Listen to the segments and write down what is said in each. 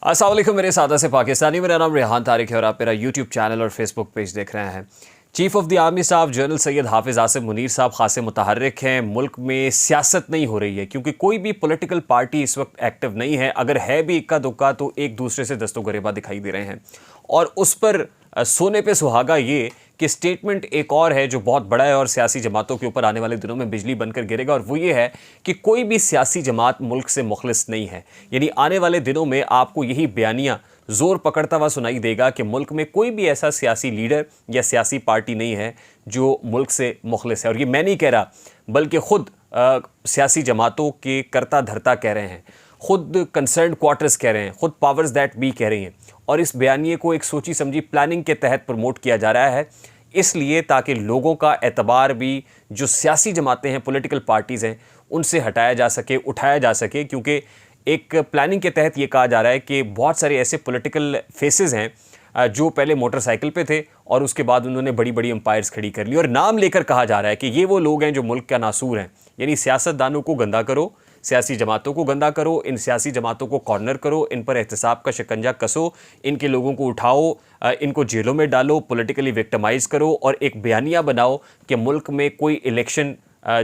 अस्सलाम वालेकुम मेरे सादा से पाकिस्तानी। मेरा नाम रेहान तारिक है और आप मेरा यूट्यूब चैनल और फेसबुक पेज देख रहे हैं। चीफ ऑफ द आर्मी साहब जनरल सैयद हाफिज़ आसिम मुनीर साहब खासे मुतहर्रिक हैं। मुल्क में सियासत नहीं हो रही है क्योंकि कोई भी पॉलिटिकल पार्टी इस वक्त एक्टिव नहीं है। अगर है भी इक्का दुक्का तो एक दूसरे से दस्तोगरेबा दिखाई दे रहे हैं और उस पर सोने पे सुहागा ये कि स्टेटमेंट एक और है जो बहुत बड़ा है और सियासी जमातों के ऊपर आने वाले दिनों में बिजली बनकर गिरेगा, और वो ये है कि कोई भी सियासी जमात मुल्क से मुखलिस नहीं है। यानी आने वाले दिनों में आपको यही बयानियां जोर पकड़ता हुआ सुनाई देगा कि मुल्क में कोई भी ऐसा सियासी लीडर या सियासी पार्टी नहीं है जो मुल्क से मुखलिस है। और ये मैं नहीं कह रहा, बल्कि खुद सियासी जमातों के करता धरता कह रहे हैं, खुद कंसर्न क्वार्टर्स कह रहे हैं, खुद पावर्स दैट बी कह रही हैं। और इस बयानिए को एक सोची समझी प्लानिंग के तहत प्रमोट किया जा रहा है, इसलिए ताकि लोगों का एतबार भी जो सियासी जमातें हैं, पॉलिटिकल पार्टीज़ हैं, उनसे हटाया जा सके, उठाया जा सके। क्योंकि एक प्लानिंग के तहत ये कहा जा रहा है कि बहुत सारे ऐसे पॉलिटिकल फेसेस हैं जो पहले मोटरसाइकिल पे थे और उसके बाद उन्होंने बड़ी बड़ी एम्पायर्स खड़ी कर ली, और नाम लेकर कहा जा रहा है कि ये वो लोग हैं जो मुल्क का नासूर हैं। यानी सियासतदानों को गंदा करो, सियासी जमातों को गंदा करो, इन सियासी जमातों को कॉर्नर करो, इन पर एहतसाब का शिकंजा कसो, इनके लोगों को उठाओ, इनको जेलों में डालो, पॉलिटिकली विक्टिमाइज करो और एक बयानिया बनाओ कि मुल्क में कोई इलेक्शन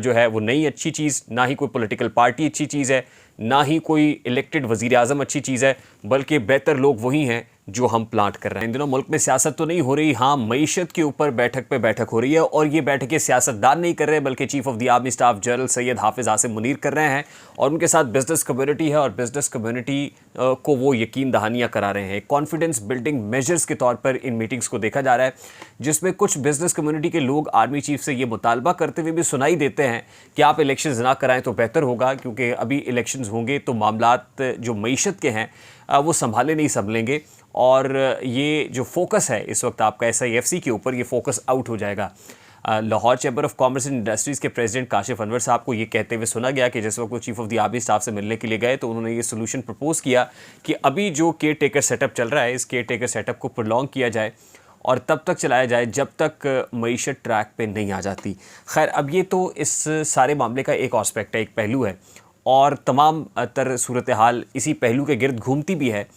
जो है वो नहीं अच्छी चीज़, ना ही कोई पॉलिटिकल पार्टी अच्छी चीज़ है, ना ही कोई इलेक्टेड वज़ीर आज़म अच्छी चीज़ है, बल्कि बेहतर लोग वही हैं जो हम प्लांट कर रहे हैं। इन दिनों मुल्क में सियासत तो नहीं हो रही, हाँ मईशत के ऊपर बैठक पे बैठक हो रही है, और ये बैठकें सियासतदान नहीं कर रहे बल्कि chief of the army staff general Syed हाफिज़ आसिम मुनीर कर रहे हैं, और उनके साथ बिजनेस कम्युनिटी है और बिजनेस कम्युनिटी को वो यकीन दहानियाँ करा रहे हैं। कॉन्फिडेंस बिल्डिंग मेजर्स के तौर पर इन मीटिंग्स को देखा जा रहा है, जिसमें कुछ बिजनेस कम्युनिटी के लोग आर्मी चीफ से ये मुतालबा करते हुए भी सुनाई देते हैं कि आप इलेक्शन ना कराएं तो बेहतर होगा, क्योंकि अभी इलेक्शन होंगे तो मामलात जो मईशत के हैं वो संभाले नहीं संभलेंगे, और ये जो फोकस है इस वक्त आपका SIFC के ऊपर, ये फोकस आउट हो जाएगा। Lahore chamber of commerce and industries के प्रेसिडेंट काशिफ अनवर साहब को ये कहते हुए सुना गया कि जिस वक्त वो chief of the army staff से मिलने के लिए गए तो उन्होंने ये सोल्यूशन प्रपोज किया कि अभी जो केयर टेकर सेटअप चल रहा है, इस केयर टेकर सेटअप को प्रोलॉन्ग किया जाए और तब तक चलाया जाए जब तक मईशत ट्रैक पे नहीं आ जाती। खैर, अब ये तो इस सारे मामले का एक एस्पेक्ट है, एक पहलू है, और तमाम तर सूरत हाल इसी पहलू के गिर्द घूमती भी है,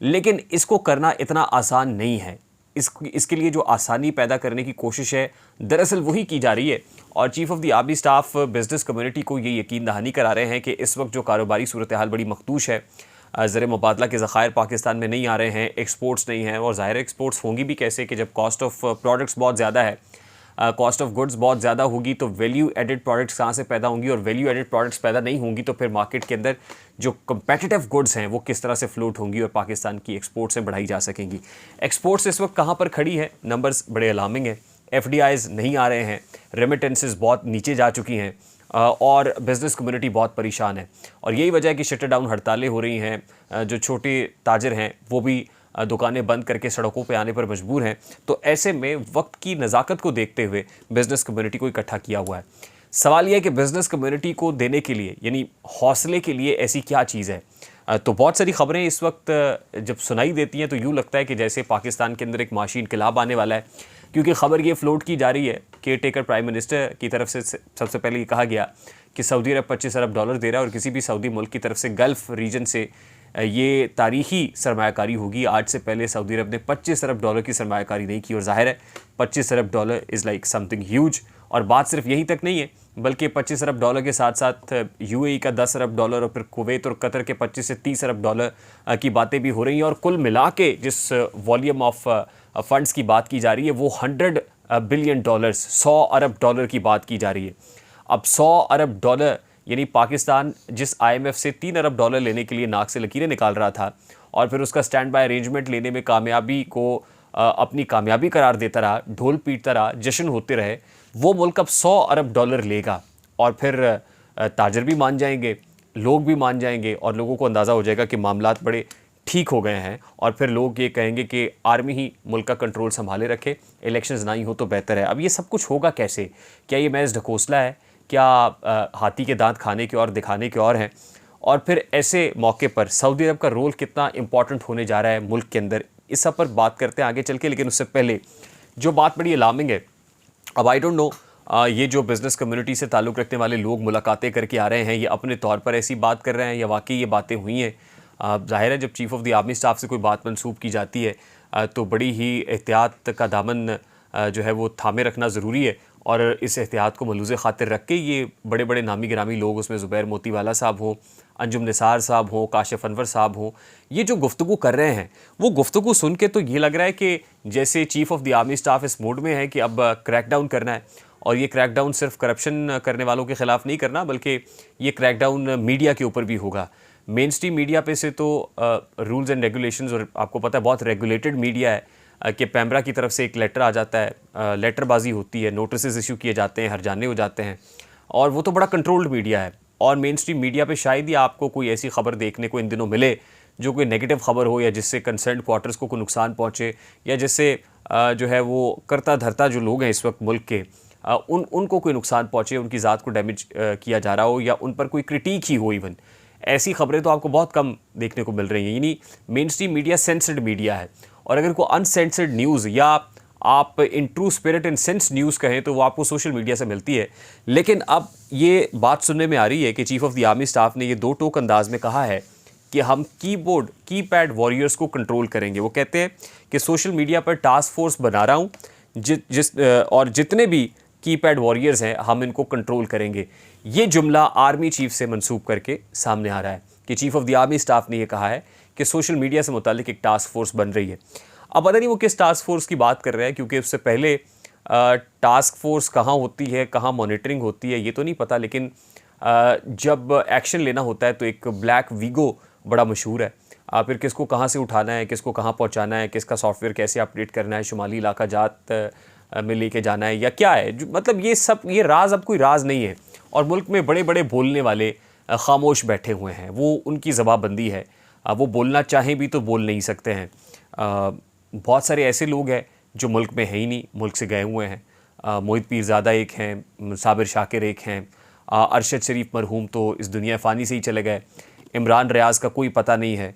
लेकिन इसको करना इतना आसान नहीं है। इसके लिए जो आसानी पैदा करने की कोशिश है दरअसल वही की जा रही है, और chief of the army staff business community को ये यकीन दहानी करा रहे हैं कि इस वक्त जो कारोबारी सूरत हाल बड़ी मखदूश है, ज़र मुबादला के ज़खायर पाकिस्तान में नहीं आ रहे हैं, एक्सपोर्ट्स नहीं हैं, और ज़ाहिर एक्सपोर्ट्स होंगी भी कैसे कि जब कॉस्ट ऑफ प्रोडक्ट्स बहुत ज़्यादा है, कॉस्ट ऑफ गुड्स बहुत ज़्यादा होगी तो वैल्यू एडेड प्रोडक्ट्स कहाँ से पैदा होंगी, और वैल्यू एडेड प्रोडक्ट्स पैदा नहीं होंगी तो फिर मार्केट के अंदर जो कम्पेटिटिव गुड्स हैं वो किस तरह से फ्लोट होंगी और पाकिस्तान की एक्सपोर्ट्स में बढ़ाई जा सकेंगी। एक्सपोर्ट्स इस वक्त कहाँ पर खड़ी है, नंबर्स बड़े अलार्मिंग हैं। FDIs नहीं आ रहे हैं, रेमिटेंसेस बहुत नीचे जा चुकी हैं, और बिज़नेस कम्युनिटी बहुत परेशान है, और यही वजह है कि शटर डाउन हड़तालें हो रही हैं। जो छोटे ताजर हैं वो भी दुकानें बंद करके सड़कों पे आने पर मजबूर हैं। तो ऐसे में वक्त की नज़ाकत को देखते हुए बिज़नेस कम्युनिटी को इकट्ठा किया हुआ है। सवाल यह है कि बिज़नेस कम्युनिटी को देने के लिए, यानी हौसले के लिए ऐसी क्या चीज़ है। तो बहुत सारी ख़बरें इस वक्त जब सुनाई देती हैं तो यूँ लगता है कि जैसे पाकिस्तान के अंदर एक माशी इनकलाब आने वाला है, क्योंकि ख़बर ये फ्लोट की जा रही है, केयर टेकर प्राइम मिनिस्टर की तरफ से सबसे पहले ये कहा गया कि सऊदी अरब $25 अरब दे रहा है, और किसी भी सऊदी मुल्क की तरफ से गल्फ़ रीजन से ये तारीख़ी सरमायाकारी होगी। आज से पहले सऊदी अरब ने $25 अरब की सरमायाकारी नहीं की, और ज़ाहिर है $25 अरब इज़ लाइक समथिंग ह्यूज। और बात सिर्फ यहीं तक नहीं है, बल्कि $25 अरब के साथ साथ UAE का $10 अरब और फिर कुवैत और कतर के $25 से $30 अरब की बातें भी हो रही हैं, और कुल मिला के जिस वॉल्यूम ऑफ फंड्स की बात की जा रही है वो $100 बिलियन, $100 अरब की बात की जा रही है। अब $100 अरब यानी पाकिस्तान जिस IMF से $3 अरब लेने के लिए नाक से लकीरें निकाल रहा था और फिर उसका स्टैंड बाय अरेंजमेंट लेने में कामयाबी को अपनी कामयाबी करार देता रहा, ढोल पीटता रहा, जश्न होते रहे, वो मुल्क अब $100 अरब लेगा, और फिर ताजर भी मान जाएंगे, लोग भी मान जाएंगे, और लोगों को अंदाज़ा हो जाएगा कि मामलात बड़े ठीक हो गए हैं, और फिर लोग ये कहेंगे कि आर्मी ही मुल्क का कंट्रोल संभाले रखे, इलेक्शंस ना ही हो तो बेहतर है। अब ये सब कुछ होगा कैसे? क्या ये महज ढकोसला है? क्या हाथी के दांत खाने के और दिखाने के और हैं? और फिर ऐसे मौके पर सऊदी अरब का रोल कितना इंपॉर्टेंट होने जा रहा है मुल्क के अंदर, इस सब पर बात करते हैं आगे चल के। लेकिन उससे पहले जो बात बड़ी अलार्मिंग है, अब आई डोंट नो ये जो बिज़नेस कम्युनिटी से ताल्लुक़ रखने वाले लोग मुलाकातें करके आ रहे हैं, ये अपने तौर पर ऐसी बात कर रहे हैं या वाकई ये बातें हुई हैं, ज़ाहिर है जब chief of the army staff से कोई बात मंसूब की जाती है तो बड़ी ही एहतियात का दामन जो है वो थामे रखना ज़रूरी है। और इस एहतियात को मलूज़ ख़ातिर रख के ये बड़े बड़े नामी गिरामी लोग, उसमें ज़ुबैर मोतीवाला साहब हों, अंजुम निसार साहब हों, काशिफ़ अनवर साहब हों, ये जो गुफ्तगू कर रहे हैं वो गुफ्तगू सुन के तो ये लग रहा है कि जैसे chief of the army staff इस मोड में है कि अब क्रैकडाउन करना है। और ये क्रैकडाउन सिर्फ करप्शन करने वालों के ख़िलाफ़ नहीं करना, बल्कि ये क्रैकडाउन मीडिया के ऊपर भी होगा। मेन स्ट्रीम मीडिया पे से तो रूल्स एंड रेगुलेशंस, और आपको पता है बहुत रेगुलेटेड मीडिया है कि पैमरा की तरफ से एक लेटर आ जाता है, लेटरबाजी होती है, नोटिस इशू किए जाते हैं, हरजाने हो जाते हैं, और वो तो बड़ा कंट्रोल्ड मीडिया है। और मेन स्ट्रीम मीडिया पे शायद ही आपको कोई ऐसी खबर देखने को इन दिनों मिले जो कोई नेगेटिव खबर हो, या जिससे कंसर्न क्वार्टर्स को कोई नुकसान पहुँचे, या जिससे जो है वो करता धरता जो लोग हैं इस वक्त मुल्क के, उनको कोई नुकसान पहुँचे, उनकी ज़ात को डैमेज किया जा रहा हो, या उन पर कोई क्रिटिक ही हो। इवन ऐसी खबरें तो आपको बहुत कम देखने को मिल रही हैं। यानी mainstream media censored media है, और अगर कोई अनसेंसर्ड न्यूज़ या आप in true spirit and sense news कहें तो वो आपको सोशल मीडिया से मिलती है। लेकिन अब ये बात सुनने में आ रही है कि chief of the army staff ने ये दो टोक अंदाज में कहा है कि हम कीपैड वॉरियर्स को कंट्रोल करेंगे। वो कहते हैं कि सोशल मीडिया पर टास्क फोर्स बना रहा हूँ, और जितने भी कीपैड वॉरियर्स हैं हम इनको कंट्रोल करेंगे। ये जुमला आर्मी चीफ से मंसूब करके सामने आ रहा है कि chief of the army staff ने ये कहा है कि सोशल मीडिया से मुतालिक एक टास्क फोर्स बन रही है। अब पता नहीं वो किस टास्क फोर्स की बात कर रहे हैं, क्योंकि उससे पहले टास्क फोर्स कहाँ होती है, कहाँ मॉनिटरिंग होती है, ये तो नहीं पता। लेकिन जब एक्शन लेना होता है तो एक ब्लैक वीगो बड़ा मशहूर है, फिर किसको कहाँ से उठाना है, किसको कहाँ पहुँचाना है, किसका सॉफ्टवेयर कैसे अपडेट करना है, शुमाली इलाका जात में लेके जाना है या क्या है, मतलब ये राज अब कोई राज नहीं है। और मुल्क में बड़े बड़े बोलने वाले खामोश बैठे हुए हैं, वो उनकी ज़बाबंदी है, वो बोलना चाहें भी तो बोल नहीं सकते हैं। बहुत सारे ऐसे लोग हैं जो मुल्क में है ही नहीं, मुल्क से गए हुए हैं। मोहित पीरज़ादा एक हैं, साबिर शाकिर एक हैं, अरशद शरीफ मरहूम तो इस दुनिया फ़ानी से ही चले गए, इमरान रियाज़ का कोई पता नहीं है।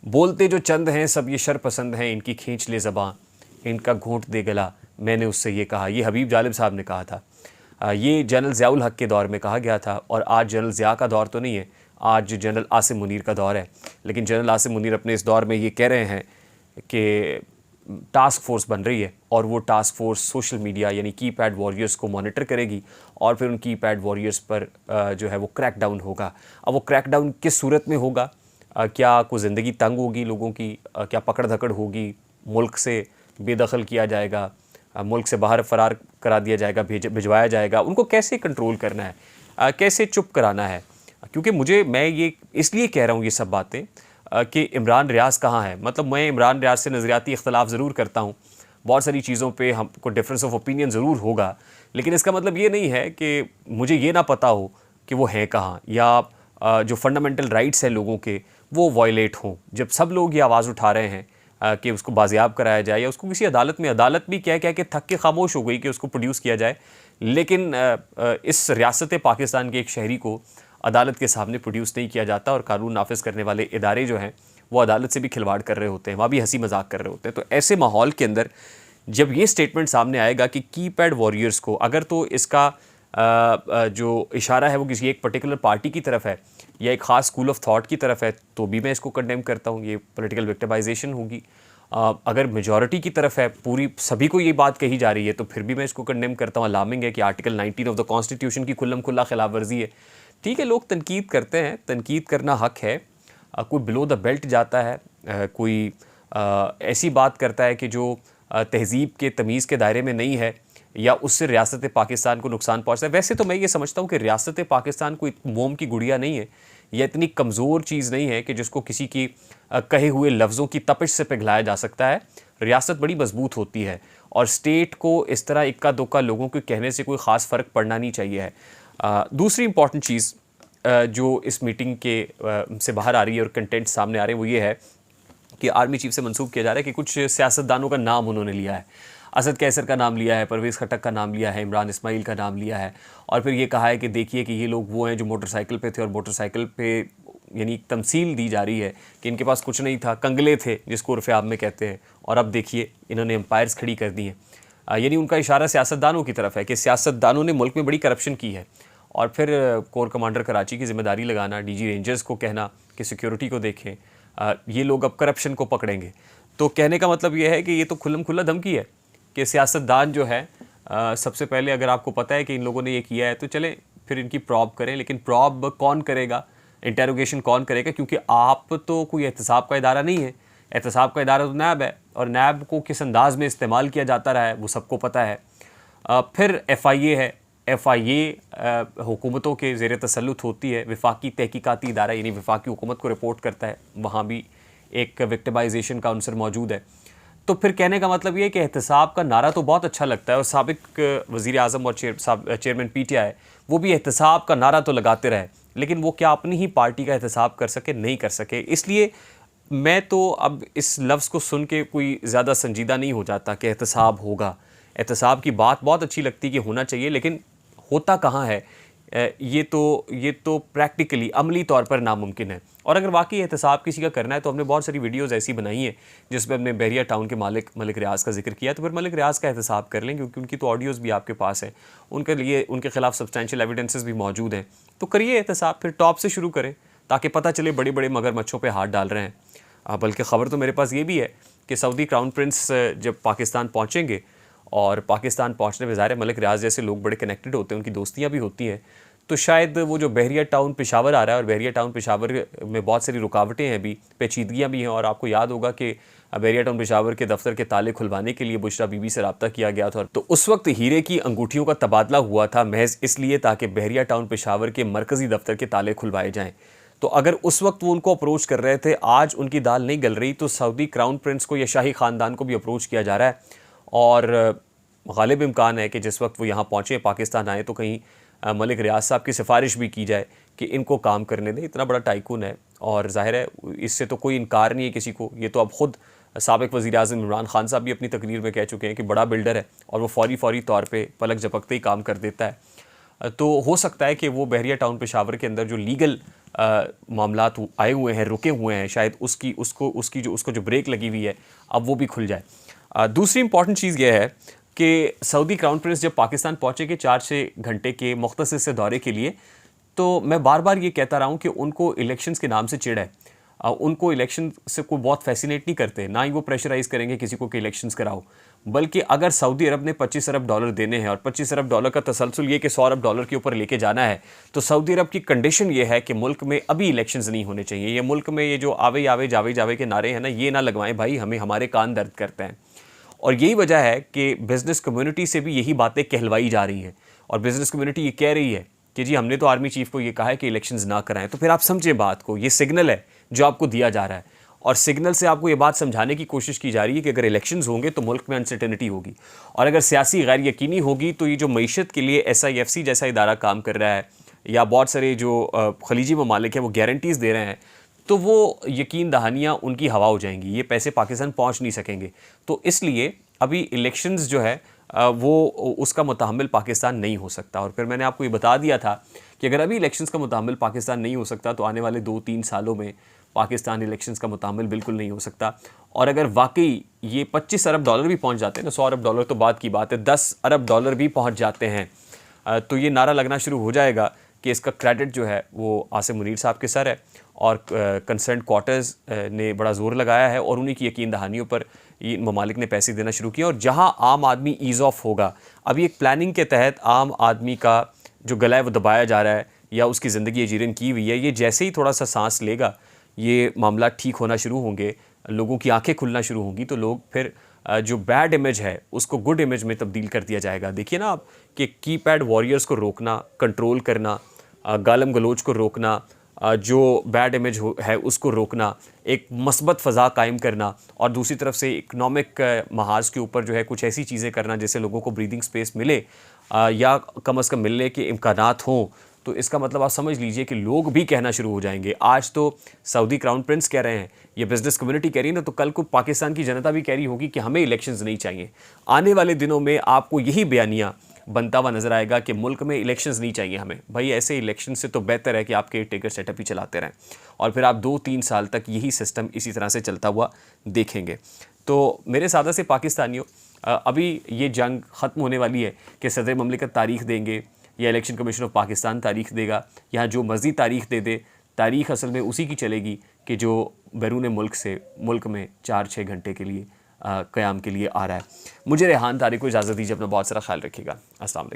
बोलते जो चंद हैं सब ये शर पसंद हैं, इनकी खींच ले ज़बां, इनका घूंट दे गला, मैंने उससे ये कहा। ये हबीब जालिब साहब ने कहा था। ये जनरल ज़ियाउल हक के दौर में कहा गया था, और आज जनरल ज़िया का दौर तो नहीं है, आज जनरल आसिम मुनीर का दौर है। लेकिन जनरल आसिम मुनीर अपने इस दौर में ये कह रहे हैं कि टास्क फोर्स बन रही है, और वो टास्क फोर्स सोशल मीडिया यानी कीपैड वॉरियर्स को मॉनिटर करेगी, और फिर उन कीपैड वॉरियर्स पर जो है वो क्रैकडाउन होगा। अब वो क्रैकडाउन किस सूरत में होगा, क्या कोई ज़िंदगी तंग होगी लोगों की, क्या पकड़ धकड़ होगी, मुल्क से बेदखल किया जाएगा, मुल्क से बाहर फ़रार करा दिया जाएगा, भिजवाया जाएगा, उनको कैसे कंट्रोल करना है, कैसे चुप कराना है। क्योंकि मैं ये इसलिए कह रहा हूँ ये सब बातें कि इमरान रियाज़ कहाँ है। मतलब मैं इमरान रियाज़ से नज़रियाती इख्तलाफ ज़रूर करता हूँ, बहुत सारी चीज़ों पे हमको डिफरेंस ऑफ ओपिनियन ज़रूर होगा, लेकिन इसका मतलब ये नहीं है कि मुझे ये ना पता हो कि वो हैं कहाँ, या जो फंडामेंटल राइट्स हैं लोगों के वो वायलेट हों। जब सब लोग ये आवाज़ उठा रहे हैं कि उसको बाजियाब कराया जाए, या उसको किसी अदालत भी कह के थक के खामोश हो गई कि उसको प्रोड्यूस किया जाए, लेकिन इस रियासत पाकिस्तान के एक शहरी को अदालत के सामने प्रोड्यूस नहीं किया जाता, और कानून नाफिज करने वाले इदारे जो हैं वो अदालत से भी खिलवाड़ कर रहे होते हैं, वहाँ भी हंसी मजाक कर रहे होते हैं। तो ऐसे माहौल के अंदर जब ये स्टेटमेंट सामने आएगा कि कीपैड वॉरियर्स को, अगर तो इसका जो इशारा है वो किसी एक पर्टिकुलर पार्टी की तरफ है या एक ख़ास स्कूल ऑफ थॉट की तरफ है, तो भी मैं इसको कंडेम करता हूँ, ये पॉलिटिकल विक्टिमाइजेशन होगी। अगर मेजॉरिटी की तरफ है, पूरी सभी को ये बात कही जा रही है, तो फिर भी मैं इसको कंडेम करता हूँ। अलार्मिंग है कि आर्टिकल 19 ऑफ द कॉन्स्टिट्यूशन की खुल्लम खुल्ला खिलाफ वर्जी है। ठीक है, लोग तनकीद करते हैं, तनकीद करना हक है। कोई बिलो द बेल्ट जाता है, कोई ऐसी बात करता है कि जो तहज़ीब के तमीज़ के दायरे में नहीं है, या उससे रियासत पाकिस्तान को नुकसान पहुँचता है। वैसे तो मैं ये समझता हूँ कि रियासत पाकिस्तान कोई मोम की गुड़िया नहीं है, या इतनी कमज़ोर चीज़ नहीं है कि जिसको किसी की कहे हुए लफ्ज़ों की तपिश से पिघलाया जा सकता है। रियासत बड़ी मजबूत होती है, और स्टेट को इस तरह इक्का दुक्का लोगों के कहने से कोई ख़ास फ़र्क पड़ना नहीं चाहिए है। दूसरी इंपॉर्टेंट चीज़ जो इस मीटिंग के से बाहर आ रही है और कंटेंट सामने आ रहे हैं, वो ये है कि आर्मी चीफ से मंसूब किया जा रहा है कि कुछ सियासतदानों का नाम उन्होंने लिया है। असद कैसर का नाम लिया है, परवेज़ खट्टक का नाम लिया है, इमरान इस्माइल का नाम लिया है, और फिर ये कहा है कि देखिए कि ये लोग वो हैं जो मोटरसाइकिल पे थे, और मोटरसाइकिल पे यानी तमसील दी जा रही है कि इनके पास कुछ नहीं था, कंगले थे जिसको उर्फ़ आम में कहते हैं, और अब देखिए इन्होंने एम्पायर्स खड़ी कर दी हैं। यानी उनका इशारा सियासतदानों की तरफ है कि सियासतदानों ने मुल्क में बड़ी करप्शन की है, और फिर कोर कमांडर कराची की ज़िम्मेदारी लगाना, डीजी रेंजर्स को कहना कि सिक्योरिटी को देखें, ये लोग अब करप्शन को पकड़ेंगे। तो कहने का मतलब ये है कि ये तो खुल्लम खुल्ला धमकी है कि सियासतदान जो है सबसे पहले अगर आपको पता है कि इन लोगों ने ये किया है तो चले फिर इनकी प्रॉब करें, लेकिन प्रॉब कौन करेगा, इंटेरोगेशन कौन करेगा, क्योंकि आप तो कोई एहतसाब का इदारा नहीं है। एहतसाब का इदारा तो नैब है, और नैब को किस अंदाज में इस्तेमाल किया जाता रहा है वो सबको पता है। फिर FIA है, FIA हुकूमतों के ज़ेर तसल्लुत होती है, वफाकी तहकीकाती इदारा यानी वफाकी हुकूमत को रिपोर्ट करता है, वहाँ भी एक विक्टिमाइजेशन का अंसर मौजूद है। तो फिर कहने का मतलब ये है कि एहतसाब का नारा तो बहुत अच्छा लगता है, और साबिक वज़ीर आज़म और चेयरमैन PTI वो भी एहतसाब का नारा तो लगाते रहे, लेकिन वो क्या अपनी ही पार्टी का एहतसाब कर सके? नहीं कर सके। इसलिए मैं तो अब इस लफ्ज़ को सुन के कोई ज़्यादा संजीदा नहीं हो जाता कि एहतसाब होगा। एहतसाब की बात बहुत अच्छी लगती कि होना चाहिए, लेकिन होता कहाँ है? ये तो प्रैक्टिकली अमली तौर पर नामुमकिन है। और अगर वाकई एहतसाब किसी का करना है तो हमने बहुत सारी वीडियोस ऐसी बनाई हैं जिसमें हमने बहरिया टाउन के मालिक मलिक रियाज़ का जिक्र किया, तो फिर मलिक रियाज़ का एहतसाब कर लें, क्योंकि उनकी तो ऑडियोज़ भी आपके पास है, उनके लिए उनके खिलाफ सब्सटैंशियल एविडेंसेस भी मौजूद हैं। तो करिए एहतसाब, फिर टॉप से शुरू करें ताकि पता चले बड़े बड़े मगरमच्छों पर हाथ डाल रहे हैं। बल्कि ख़बर तो मेरे पास ये भी है कि सऊदी क्राउन प्रिंस जब पाकिस्तान पहुँचेंगे, और पाकिस्तान पहुंचने में ज़ाहिर मलिक रियाज़ जैसे लोग बड़े कनेक्टेड होते हैं, उनकी दोस्तियां भी होती हैं, तो शायद वो जो बहरिया टाउन पेशावर आ रहा है, और बहरिया टाउन पेशावर में बहुत सारी रुकावटें हैं भी, पेचीदगियां भी हैं, और आपको याद होगा कि बहरिया टाउन पेशावर के दफ्तर के ताले खुलवाने के लिए बुशरा बीबी से रब्ता किया गया था, तो उस वक्त हीरे की अंगूठियों का तबादला हुआ था महज इसलिए ताकि बहरिया टाउन पेशावर के मरकज़ी दफ्तर के ताले खुलवाए जाएँ। तो अगर उस वक्त वो उनको अप्रोच कर रहे थे, आज उनकी दाल नहीं गल रही, तो सऊदी क्राउन प्रिंस को या शाही ख़ानदान को भी अप्रोच किया जा रहा है। और गालिब इम्कान है कि जिस वक्त वो यहाँ पहुँचे, पाकिस्तान आए, तो कहीं मलिक रियाज़ साहब की सिफारिश भी की जाए कि इनको काम करने दें। इतना बड़ा टाइकून है, और ज़ाहिर है इससे तो कोई इनकार नहीं है किसी को। ये तो अब ख़ुद साबिक़ वज़ीर आज़म इमरान खान साहब भी अपनी तकरीर में कह चुके हैं कि बड़ा बिल्डर है, और वो फौरी तौर पर पलक झपकते ही काम कर देता है। तो हो सकता है कि वो बहरिया टाउन पेशावर के अंदर जो लीगल मामलात आए हुए हैं, रुके हुए हैं, शायद उसको जो ब्रेक लगी हुई है अब वो भी खुल जाए। दूसरी इंपॉर्टेंट चीज़ यह है कि सऊदी क्राउन प्रिंस जब पाकिस्तान पहुँचेंगे 4-6 घंटे के मुख्तसर से दौरे के लिए, तो मैं बार बार ये कहता रहा हूँ कि उनको इलेक्शंस के नाम से चिढ़ है। उनको इलेक्शन से कोई बहुत फैसिनेट नहीं करते, ना ही वो प्रेशराइज़ करेंगे किसी को कि इलेक्शंस कराओ। बल्कि अगर सऊदी अरब ने $25 अरब देने हैं, और $25 अरब का तसलसल ये कि $100 अरब के ऊपर लेके जाना है, तो सऊदी अरब की कंडीशन ये है कि मुल्क में अभी इलेक्शंस नहीं होने चाहिए। ये मुल्क में ये जो आवे आवे जावे जावे के नारे हैं ना, ये ना लगवाएं भाई, हमें हमारे कान दर्द करते हैं। और यही वजह है कि बिज़नेस कम्युनिटी से भी यही बातें कहलवाई जा रही हैं, और बिज़नेस कम्युनिटी ये कह रही है कि जी हमने तो आर्मी चीफ़ को ये कहा है कि इलेक्शंस ना कराएं। तो फिर आप समझें बात को, ये सिग्नल है जो आपको दिया जा रहा है, और सिग्नल से आपको ये बात समझाने की कोशिश की जा रही है कि अगर इलेक्शंस होंगे तो मुल्क में अनसर्टेनिटी होगी, और अगर सियासी गैर यकीनी होगी तो ये जो मईशत के लिए SIFC जैसा इदारा काम कर रहा है, या बहुत सारे जो खलीजी ममालिक हैं वो गारंटीज़ दे रहे हैं, तो वो यकीन दहानियाँ उनकी हवा हो जाएंगी, ये पैसे पाकिस्तान पहुँच नहीं सकेंगे। तो इसलिए अभी इलेक्शंस जो है वो उसका मुतहम्मिल पाकिस्तान नहीं हो सकता। और फिर मैंने आपको ये बता दिया था कि अगर अभी इलेक्शंस का मुतहम्मिल पाकिस्तान नहीं हो सकता, तो आने वाले 2-3 सालों में पाकिस्तान इलेक्शंस का मुतहम्मिल बिल्कुल नहीं हो सकता। और अगर वाकई ये $25 अरब भी पहुंच जाते हैं ना, $100 अरब तो बात की बात है, $10 अरब भी पहुंच जाते हैं, तो ये नारा लगना शुरू हो जाएगा कि इसका क्रेडिट जो है वो आसिम मुनीर साहब के सर है, और कंसर्न क्वार्टर्स ने बड़ा ज़ोर लगाया है, और उन्हीं की यकीन दहानियों पर इन ममालिक ने पैसे देना शुरू किया। और जहाँ आम आदमी ईज़ ऑफ होगा, अभी एक प्लानिंग के तहत आम आदमी का जो गला है वो दबाया जा रहा है, या उसकी ज़िंदगी जीरन की हुई है, ये जैसे ही थोड़ा सा सांस लेगा, ये मामला ठीक होना शुरू होंगे, लोगों की आंखें खुलना शुरू होंगी, तो लोग फिर जो बैड इमेज है उसको गुड इमेज में तब्दील कर दिया जाएगा। देखिए ना आप कि कीपैड वॉरियर्स को रोकना, कंट्रोल करना, गालम गलोच को रोकना, जो बैड इमेज है उसको रोकना, एक मस्बत फ़ज़ा कायम करना, और दूसरी तरफ से इकनॉमिक महाज के ऊपर जो है कुछ ऐसी चीज़ें करना जिससे लोगों को ब्रीदिंग स्पेस मिले, या कम अज़ कम मिलने के इम्कानात हों, तो इसका मतलब आप समझ लीजिए कि लोग भी कहना शुरू हो जाएंगे। आज तो सऊदी क्राउन प्रिंस कह रहे हैं, ये बिज़नेस कम्युनिटी कह रही है ना, तो कल को पाकिस्तान की जनता भी कह रही होगी कि हमें इलेक्शंस नहीं चाहिए। आने वाले दिनों में आपको यही बयानिया बनता हुआ नज़र आएगा कि मुल्क में इलेक्शंस नहीं चाहिए हमें। भाई ऐसे इलेक्शन से तो बेहतर है कि आप केयर टेकर सेटअप ही चलाते रहें, और फिर आप 2-3 साल तक यही सिस्टम इसी तरह से चलता हुआ देखेंगे। तो मेरे सादा से पाकिस्तानियों, अभी ये जंग ख़त्म होने वाली है कि सदर ममलिकत तारीख़ देंगे या इलेक्शन कमीशन ऑफ पाकिस्तान तारीख़ देगा, यहाँ जो मर्ज़ी तारीख़ दे दे, तारीख़ असल में उसी की चलेगी कि जो बैरून मुल्क से मुल्क में 4-6 घंटे के लिए क़याम के लिए आ रहा है। मुझे रेहान तारिक को इजाज़त दीजिए, अपना बहुत सारा ख्याल रखिएगा। अस्सलाम वालेकुम।